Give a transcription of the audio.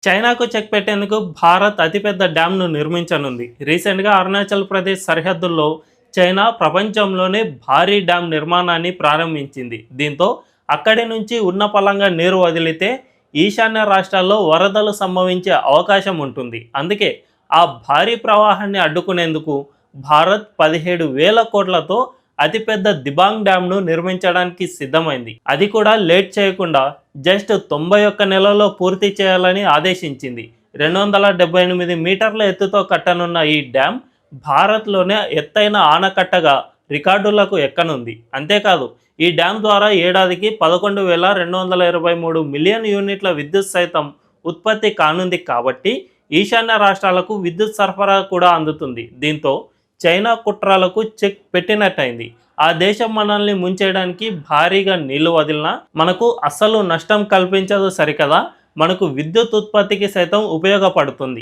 చైనాకు చెక్ పెట్టేందుకు భారత్ అతిపెద్ద డ్యాంను నిర్మించనుంది. రీసెంట్గా అరుణాచల్ ప్రదేశ్ సరిహద్దుల్లో చైనా ప్రపంచంలోనే భారీ డ్యాం నిర్మాణాన్ని ప్రారంభించింది. దీంతో అక్కడి నుంచి ఉన్న పలంగా నీరు వదిలితే ఈశాన్య రాష్ట్రాల్లో వరదలు సంభవించే అవకాశం ఉంటుంది. అందుకే ఆ భారీ ప్రవాహాన్ని అడ్డుకునేందుకు భారత్ 17,000 కోట్లతో అతిపెద్ద దిబాంగ్ డ్యాంను నిర్మించడానికి సిద్ధమైంది. అది కూడా లేట్ చేయకుండా జస్ట్ 91 నెలల్లో పూర్తి చేయాలని ఆదేశించింది. 278 మీటర్ల ఎత్తుతో కట్టనున్న ఈ డ్యాం భారత్లోనే ఎత్తైన ఆనకట్టగా రికార్డులకు ఎక్కనుంది. అంతేకాదు ఈ డ్యాం ద్వారా ఏడాదికి 11,223 మిలియన్ యూనిట్ల విద్యుత్ సైతం ఉత్పత్తి కానుంది. కాబట్టి ఈశాన్య రాష్ట్రాలకు విద్యుత్ సరఫరా కూడా అందుతుంది. దీంతో చైనా కుట్రలకు చెక్ పెట్టినట్టయింది. ఆ దేశం మనల్ని ముంచేయడానికి భారీగా నీళ్లు వదిలినా మనకు అస్సలు నష్టం కల్పించదు సరికదా, మనకు విద్యుత్ ఉత్పత్తికి సైతం ఉపయోగపడుతుంది.